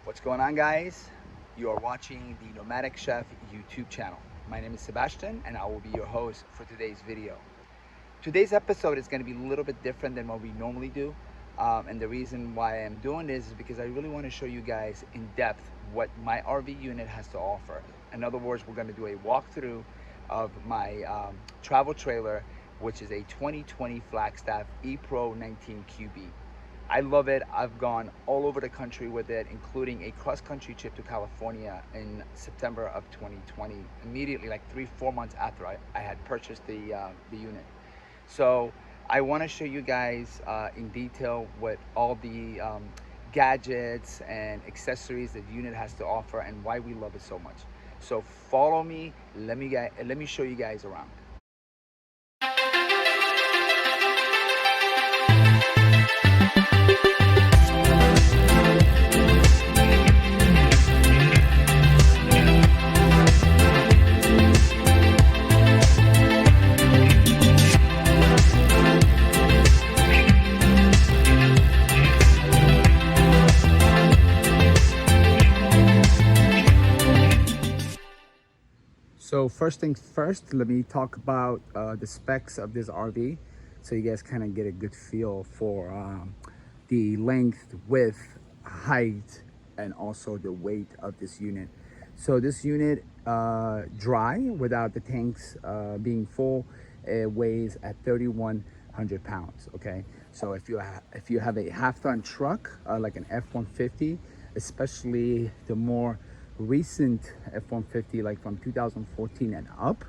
What's going on, guys? You are watching the Nomadic Chef YouTube channel. My name is Sebastian and I will be your host for today's video. Today's episode is going to be a little bit different than what we normally do. And the reason why I'm doing this is because I really want to show you guys in depth what my RV unit has to offer. In other words, we're going to do a walkthrough of my travel trailer, which is a 2020 Flagstaff E-Pro 19QB. I love it. I've gone all over the country with it, including a cross-country trip to California in September of 2020, immediately like 3-4 months after I had purchased the unit. So I want to show you guys in detail what all the gadgets and accessories that the unit has to offer and why we love it so much. So follow me. Let me show you guys around. So first things first, let me talk about the specs of this RV so you guys kind of get a good feel for the length, width, height, and also the weight of this unit. So this unit, dry, without the tanks being full, it weighs at 3,100 pounds, okay? So if you have a half-ton truck, like an F-150, especially the more recent F-150, like from 2014 and up,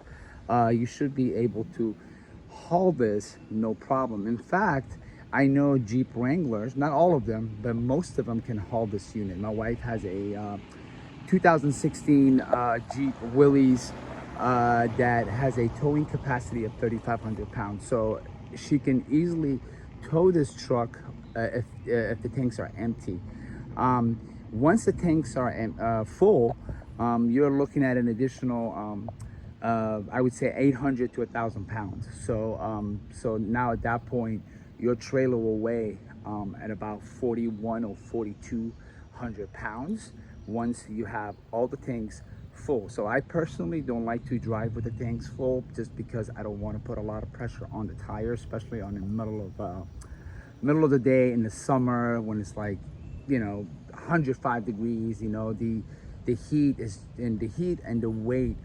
you should be able to haul this no problem. In fact, I know Jeep Wranglers, not all of them, but most of them can haul this unit. My wife has a 2016 Jeep Willys that has a towing capacity of 3,500 pounds. So she can easily tow this truck if the tanks are empty. Once the tanks are full, you're looking at an additional, I would say 800 to 1,000 pounds. So now at that point, your trailer will weigh at about 41 or 4,200 pounds once you have all the tanks full. So I personally don't like to drive with the tanks full just because I don't want to put a lot of pressure on the tire, especially on the middle of the day in the summer when it's like, 105 degrees. The heat and the weight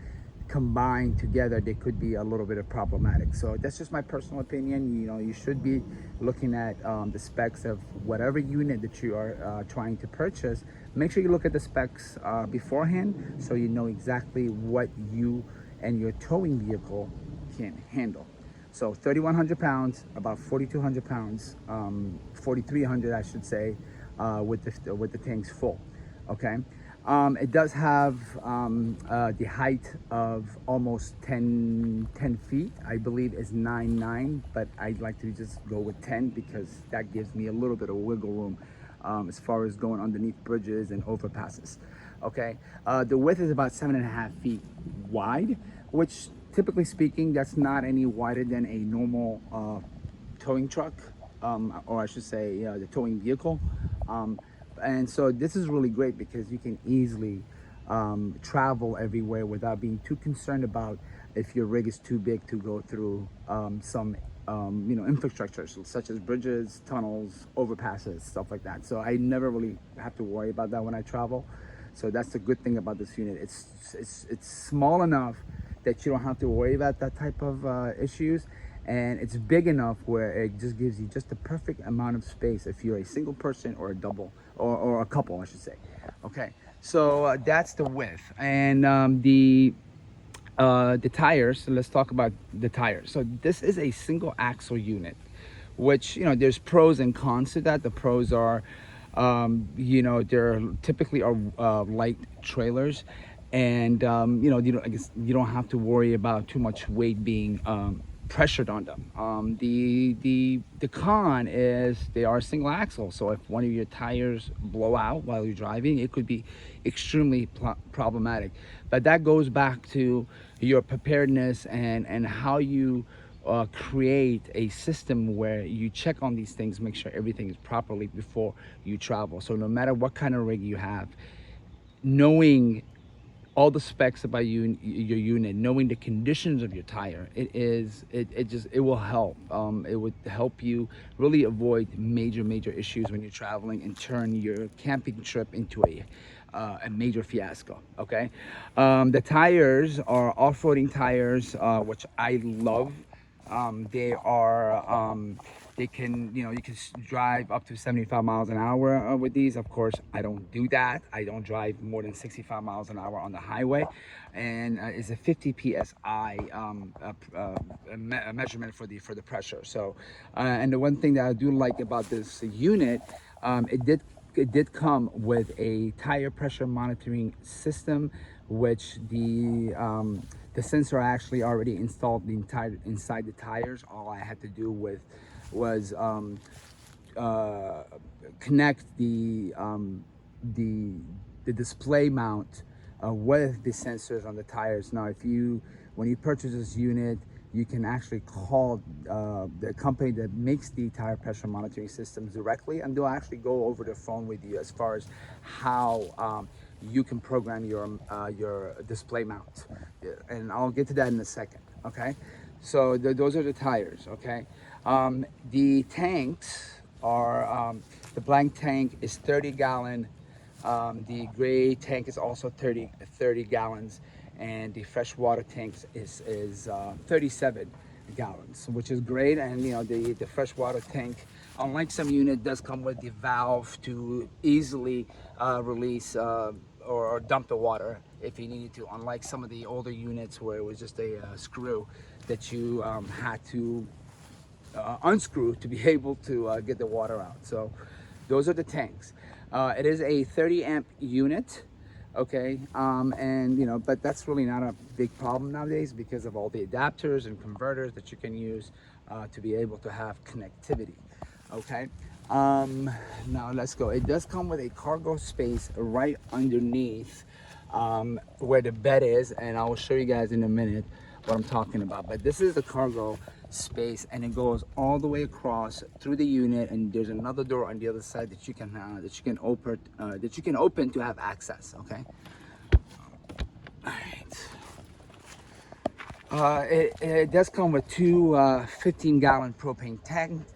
combined together, they could be a little bit of problematic. So that's just my personal opinion. You should be looking at the specs of whatever unit that you are trying to purchase. Make sure you look at the specs beforehand so you know exactly what you and your towing vehicle can handle. So 3,100 pounds, about 4,200 pounds, 4,300 I should say, with the tanks full. Okay. It does have the height of almost 10 feet. I believe is 9'9", but I'd like to just go with 10 because that gives me a little bit of wiggle room as far as going underneath bridges and overpasses. Okay. The width is about 7.5 feet wide, which typically speaking, that's not any wider than a normal towing truck, or I should say the towing vehicle. And so this is really great because you can easily travel everywhere without being too concerned about if your rig is too big to go through some infrastructures such as bridges, tunnels, overpasses, stuff like that. So I never really have to worry about that when I travel. So that's the good thing about this unit. It's small enough that you don't have to worry about that type of issues, and it's big enough where it just gives you just the perfect amount of space if you're a single person or a double or a couple, I should say. Okay, so that's the width. And the tires, so let's talk about the tires. So this is a single axle unit, which there's pros and cons to that. The pros are they're typically are light trailers, and I guess you don't have to worry about too much weight being pressured on them. The con is they are single axle, so if one of your tires blow out while you're driving, it could be extremely problematic. But that goes back to your preparedness and how you create a system where you check on these things, make sure everything is properly before you travel. So no matter what kind of rig you have, knowing all the specs about your unit, knowing the conditions of your tire, it will help. It would help you really avoid major issues when you're traveling and turn your camping trip into a major fiasco. Okay, the tires are off-roading tires, which I love. They are they can, you can drive up to 75 miles an hour with these. Of course, I don't do that. I don't drive more than 65 miles an hour on the highway, and it's a 50 psi measurement for the pressure. So and the one thing that I do like about this unit, it did come with a tire pressure monitoring system, which the sensor actually already installed inside the tires. All I had to do was connect the display mount with the sensors on the tires. Now, when you purchase this unit, you can actually call the company that makes the tire pressure monitoring systems directly, and they'll actually go over the phone with you as far as how you can program your display mount, and I'll get to that in a second. Okay, so those are the tires. Okay, the tanks are the blank tank is 30 gallon. The gray tank is also 30 gallons, and the freshwater tank is 37 gallons, which is great. And the freshwater tank, unlike some unit, does come with the valve to easily release or dump the water if you needed to, unlike some of the older units where it was just a screw that you had to unscrew to be able to get the water out. So those are the tanks. It is a 30 amp unit. Okay, and but that's really not a big problem nowadays because of all the adapters and converters that you can use to be able to have connectivity. Okay, now let's go. It does come with a cargo space right underneath where the bed is, and I will show you guys in a minute what I'm talking about. But this is the cargo space, and it goes all the way across through the unit, and there's another door on the other side that you can open to have access. Okay, all right. It does come with two 15-gallon propane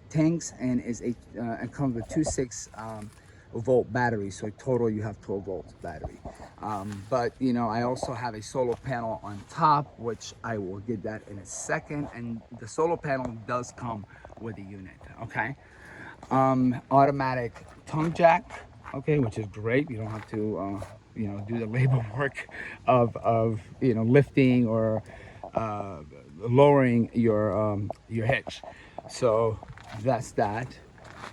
tanks, and it comes with two 6-volt batteries. So total you have 12 volts battery. But I also have a solar panel on top, which I will get that in a second. And the solar panel does come with a unit. Okay, automatic tongue jack. Okay, which is great. You don't have to do the labor work of lifting or lowering your hitch. So that's that.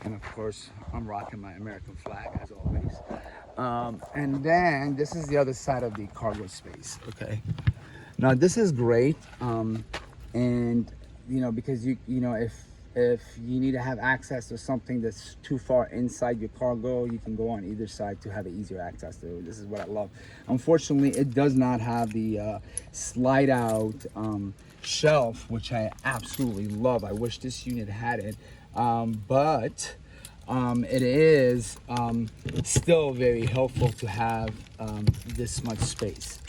And of course, I'm rocking my American flag as always. And then this is the other side of the cargo space. Okay, now this is great, and because if you need to have access to something that's too far inside your cargo, you can go on either side to have an easier access to it. This is what I love. Unfortunately, it does not have the slide out shelf, which I absolutely love. I wish this unit had it, but it is still very helpful to have this much space.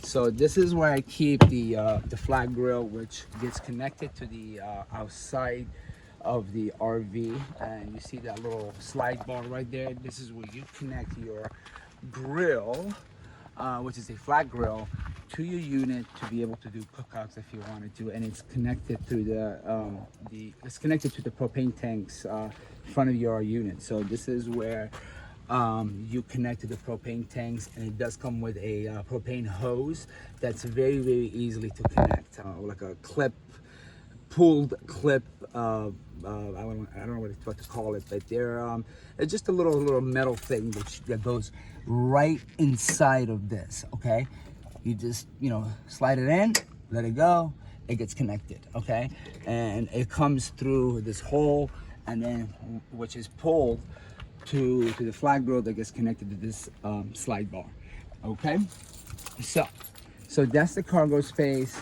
So this is where I keep the flat grill, which gets connected to the outside of the RV, and you see that little slide bar right there. This is where you connect your grill, which is a flat grill, to your unit to be able to do cookouts if you wanted to, and it's connected through it's connected to the propane tanks in front of your unit. So this is where you connect to the propane tanks, and it does come with a propane hose that's very easily to connect, like a pulled clip. I don't know what to call it, but it's just a little metal thing that goes right inside of this. Okay, you just slide it in, let it go, it gets connected. Okay, and it comes through this hole, and then which is pulled to the flat grill that gets connected to this slide bar. Okay, so that's the cargo space,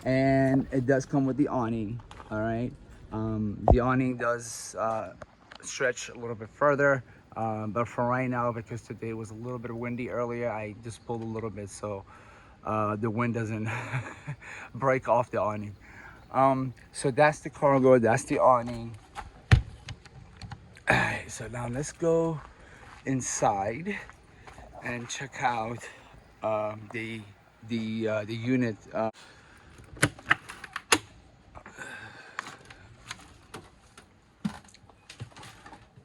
and it does come with the awning. All right, the awning does stretch a little bit further, but for right now, because today was a little bit windy earlier, I just pulled a little bit so the wind doesn't break off the awning. So that's the cargo, that's the awning. All right, so now let's go inside and check out the unit.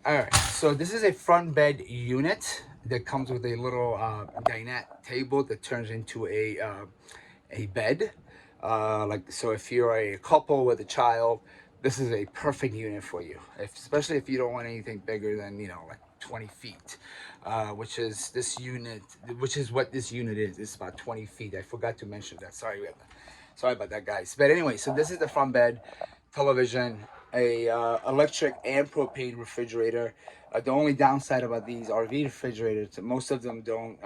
All right, so this is a front bed unit that comes with a little dinette table that turns into a bed. Like, so if you're a couple with a child, this is a perfect unit for you, especially if you don't want anything bigger than, you know, like 20 feet, which is this unit, which is what this unit is. It's about 20 feet. I forgot to mention that. Sorry about that, guys. But anyway, so this is the front bed, television, a electric and propane refrigerator. The only downside about these RV refrigerators, most of them don't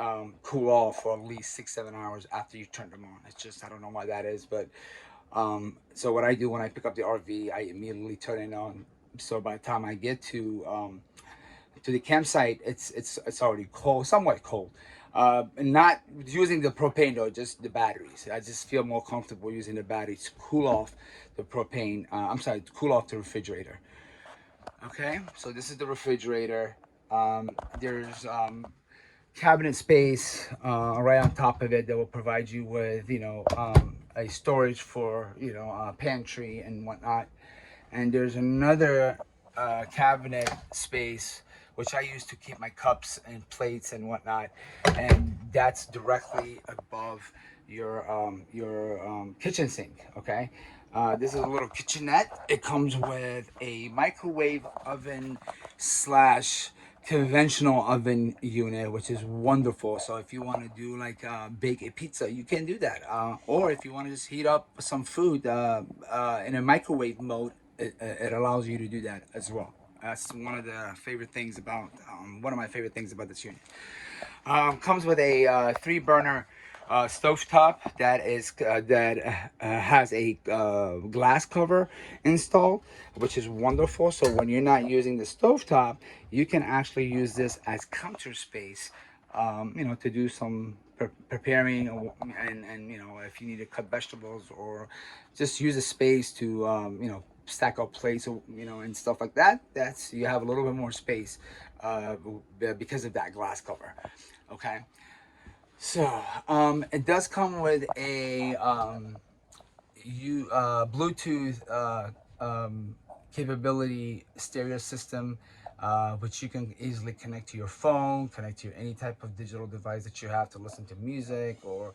cool off for at least 6-7 hours after you turn them on. It's just, I don't know why that is, but so what I do when I pick up the RV, I immediately turn it on. So by the time I get to the campsite, it's already cold, somewhat cold. Not using the propane though, just the batteries. I just feel more comfortable using the batteries to cool off the propane. I'm sorry, to cool off the refrigerator. Okay, so this is the refrigerator. There's cabinet space right on top of it that will provide you with, you know, a storage for, you know, pantry and whatnot. And there's another cabinet space which I use to keep my cups and plates and whatnot, and that's directly above your kitchen sink. Okay, this is a little kitchenette. It comes with a microwave oven slash conventional oven unit, which is wonderful. So if you want to do like bake a pizza, you can do that, or if you want to just heat up some food in a microwave mode, it allows you to do that as well. That's one of the favorite things about one of my favorite things about this unit. Comes with a 3 burner stovetop that has a glass cover installed, which is wonderful. So when you're not using the stovetop, you can actually use this as counter space, you know, to do some preparing, and you know, if you need to cut vegetables or just use a space to you know, stack up plates, or you know, and stuff like that. That's, you have a little bit more space because of that glass cover. Okay, so it does come with a Bluetooth capability stereo system, which you can easily connect to your phone, connect to any type of digital device that you have to listen to music, or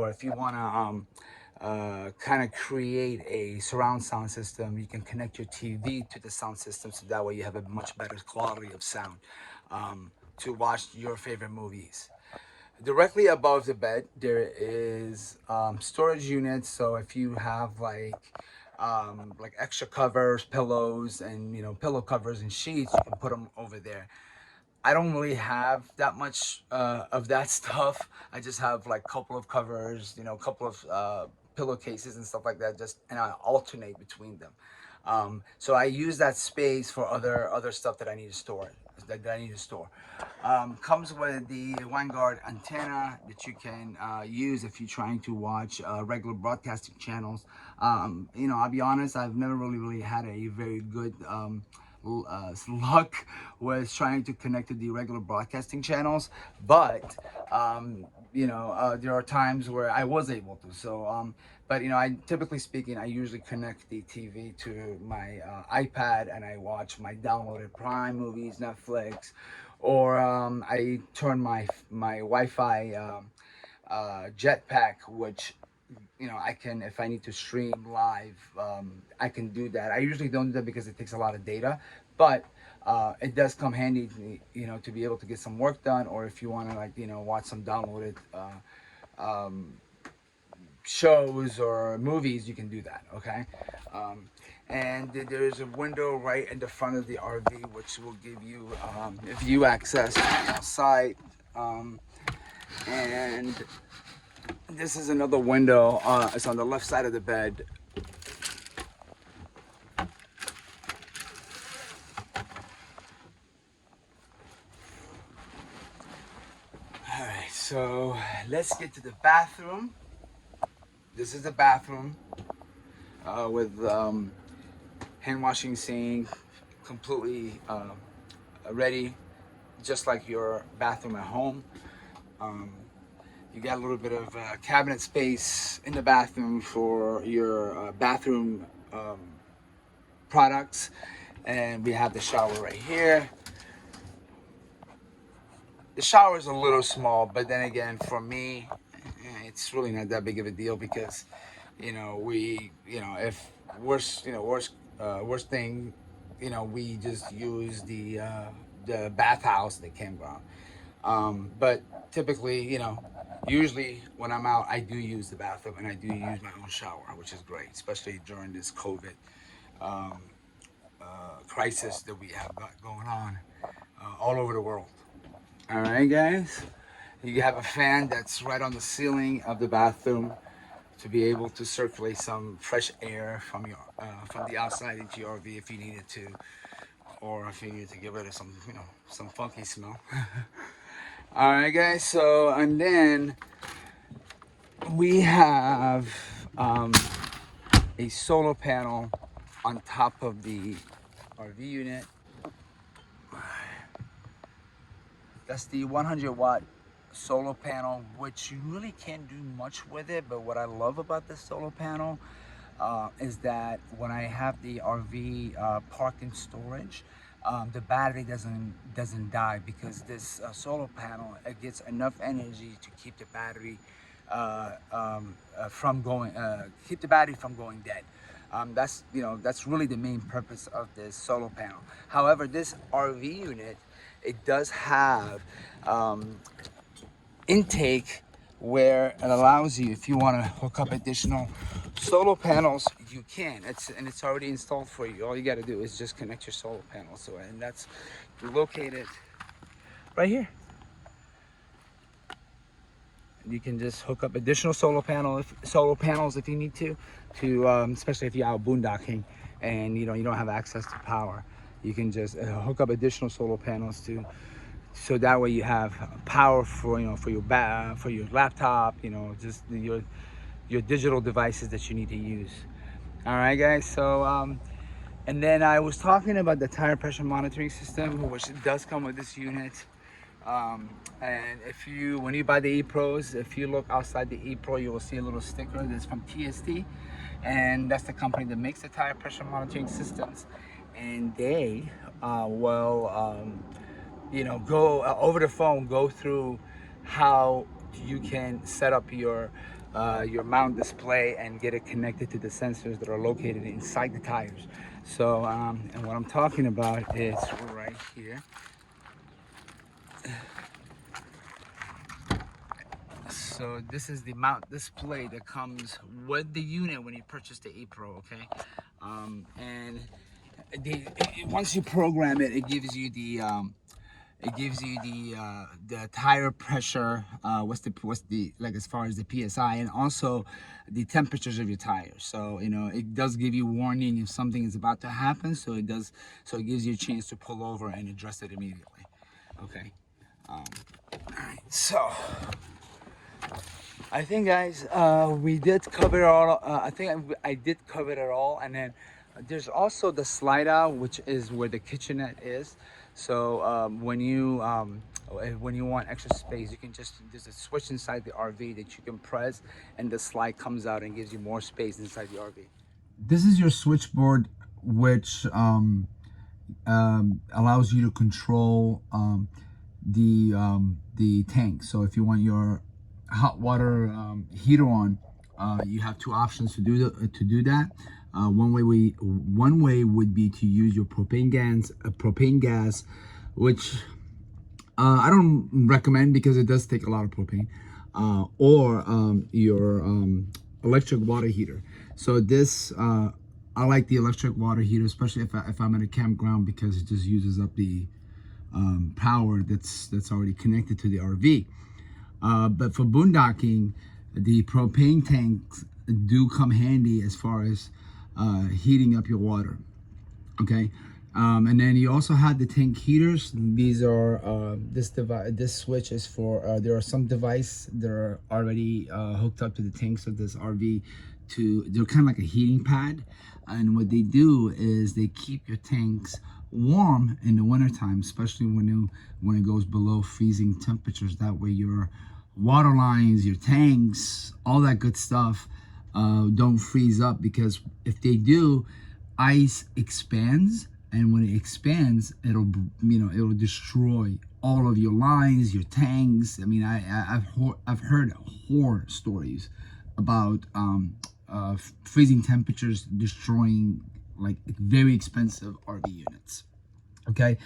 if you want to kind of create a surround sound system, you can connect your TV to the sound system, so that way you have a much better quality of sound to watch your favorite movies. Directly above the bed, there is storage units. So if you have like extra covers, pillows, and you know, pillow covers and sheets, you can put them over there. I don't really have that much of that stuff. I just have like a couple of covers, you know, a couple of pillowcases and stuff like that. Just, and I alternate between them. So I use that space for other stuff that I need to store. Comes with the Vanguard antenna that you can use if you're trying to watch regular broadcasting channels. You know, I'll be honest, I've never really had a very good luck with trying to connect to the regular broadcasting channels, but you know, there are times where I was able to. So but you know, I typically speaking, I usually connect the TV to my iPad, and I watch my downloaded Prime movies, Netflix, or I turn my Wi-Fi jetpack, which, you know, I can, if I need to stream live, I can do that. I usually don't do that because it takes a lot of data, but it does come handy, you know, to be able to get some work done, or if you want to, like, you know, watch some downloaded shows or movies, you can do that. Okay, and there's a window right in the front of the RV, which will give you view access outside, and This is another window. It's on the left side of the bed. All right, so let's get to the bathroom. This is the bathroom with hand washing sink, completely ready, just like your bathroom at home. You got a little bit of cabinet space in the bathroom for your bathroom products, and we have the shower right here. The shower is a little small, but then again, for me, it's really not that big of a deal because, if worst thing, we just use the bathhouse, the campground. But typically, usually when I'm out, I do use the bathroom and I do use my own shower, which is great, especially during this COVID um, crisis that we have got going on all over the world. All right, guys. You have a fan that's right on the ceiling of the bathroom to be able to circulate some fresh air from the outside into your RV if you needed to, or if you needed to get rid of some funky smell. All right, guys. So and then we have a solar panel on top of the RV unit. That's the 100-watt solar panel, which you really can't do much with it. But what I love about this solar panel is that when I have the RV parked in storage, the battery doesn't die, because this solar panel, it gets enough energy to keep the battery from going dead. That's really the main purpose of this solar panel. However, this RV unit, it does have intake where it allows you, if you want to hook up additional solar panels, you can. It's already installed for you. All you got to do is just connect your solar panels to it, and that's located right here. You can just hook up additional solar panels if you need to, especially if you're out boondocking and you don't have access to power. You can just hook up additional solar panels so that way you have power for your laptop, just your digital devices that you need to use. All right, guys. So and then I was talking about the tire pressure monitoring system, which does come with this unit. And when you buy the E-Pros, if you look outside the E-Pro, you will see a little sticker that's from TST, and that's the company that makes the tire pressure monitoring systems. And they will go over the phone, go through how you can set up your mount display and get it connected to the sensors that are located inside the tires. So and what I'm talking about is right here. So this is the mount display that comes with the unit when you purchase the E-Pro, okay? And once you program it, it gives you the tire pressure, what's the like as far as the PSI, and also the temperatures of your tires. So it does give you warning if something is about to happen. So it gives you a chance to pull over and address it immediately. Okay. All right. So I think, guys, we did cover all. I think I did cover it all, and then there's also the slide out, which is where the kitchenette is. So when you want extra space, you can there's a switch inside the RV that you can press, and the slide comes out and gives you more space inside the RV. This is your switchboard, which allows you to control the tank. So if you want your hot water heater on, you have two options to do that. One way would be to use your propane gas, which I don't recommend because it does take a lot of propane, or your electric water heater. So this I like the electric water heater, especially if I'm at a campground, because it just uses up the power that's already connected to the RV. But for boondocking, the propane tanks do come handy as far as heating up your water. Okay, and then you also have the tank heaters. These are this switch is for there are some devices that are already hooked up to the tanks of this RV. They're kind of like a heating pad, and what they do is they keep your tanks warm in the wintertime, especially when it goes below freezing temperatures. That way your water lines, your tanks, all that good stuff don't freeze up, because if they do, ice expands, and when it expands, it'll destroy all of your lines, your tanks. I mean, I've heard horror stories about freezing temperatures destroying like very expensive RV units. Okay,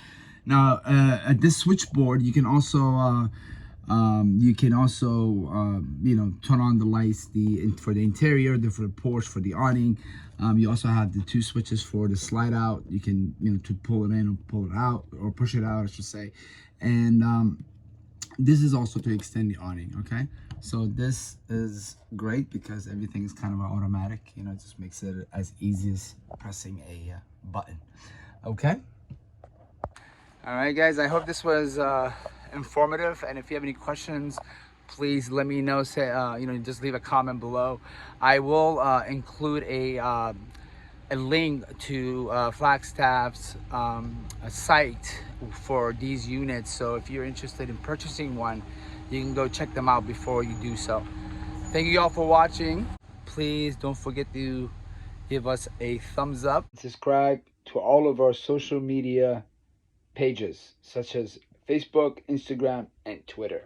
now at this switchboard, you can also turn on the lights for the interior, for the porch, for the awning. You also have the two switches for the slide out. You can to pull it in or pull it out, or push it out, I should say. And this is also to extend the awning. Okay, so this is great because everything is kind of automatic. It just makes it as easy as pressing a button. Okay. All right, guys, I hope this was informative, and if you have any questions, please let me know. Say just leave a comment below. I will include a link to Flagstaff's site for these units, so if you're interested in purchasing one, you can go check them out before you do so. Thank you all for watching. Please don't forget to give us a thumbs up. Subscribe to all of our social media pages, such as Facebook, Instagram, and Twitter.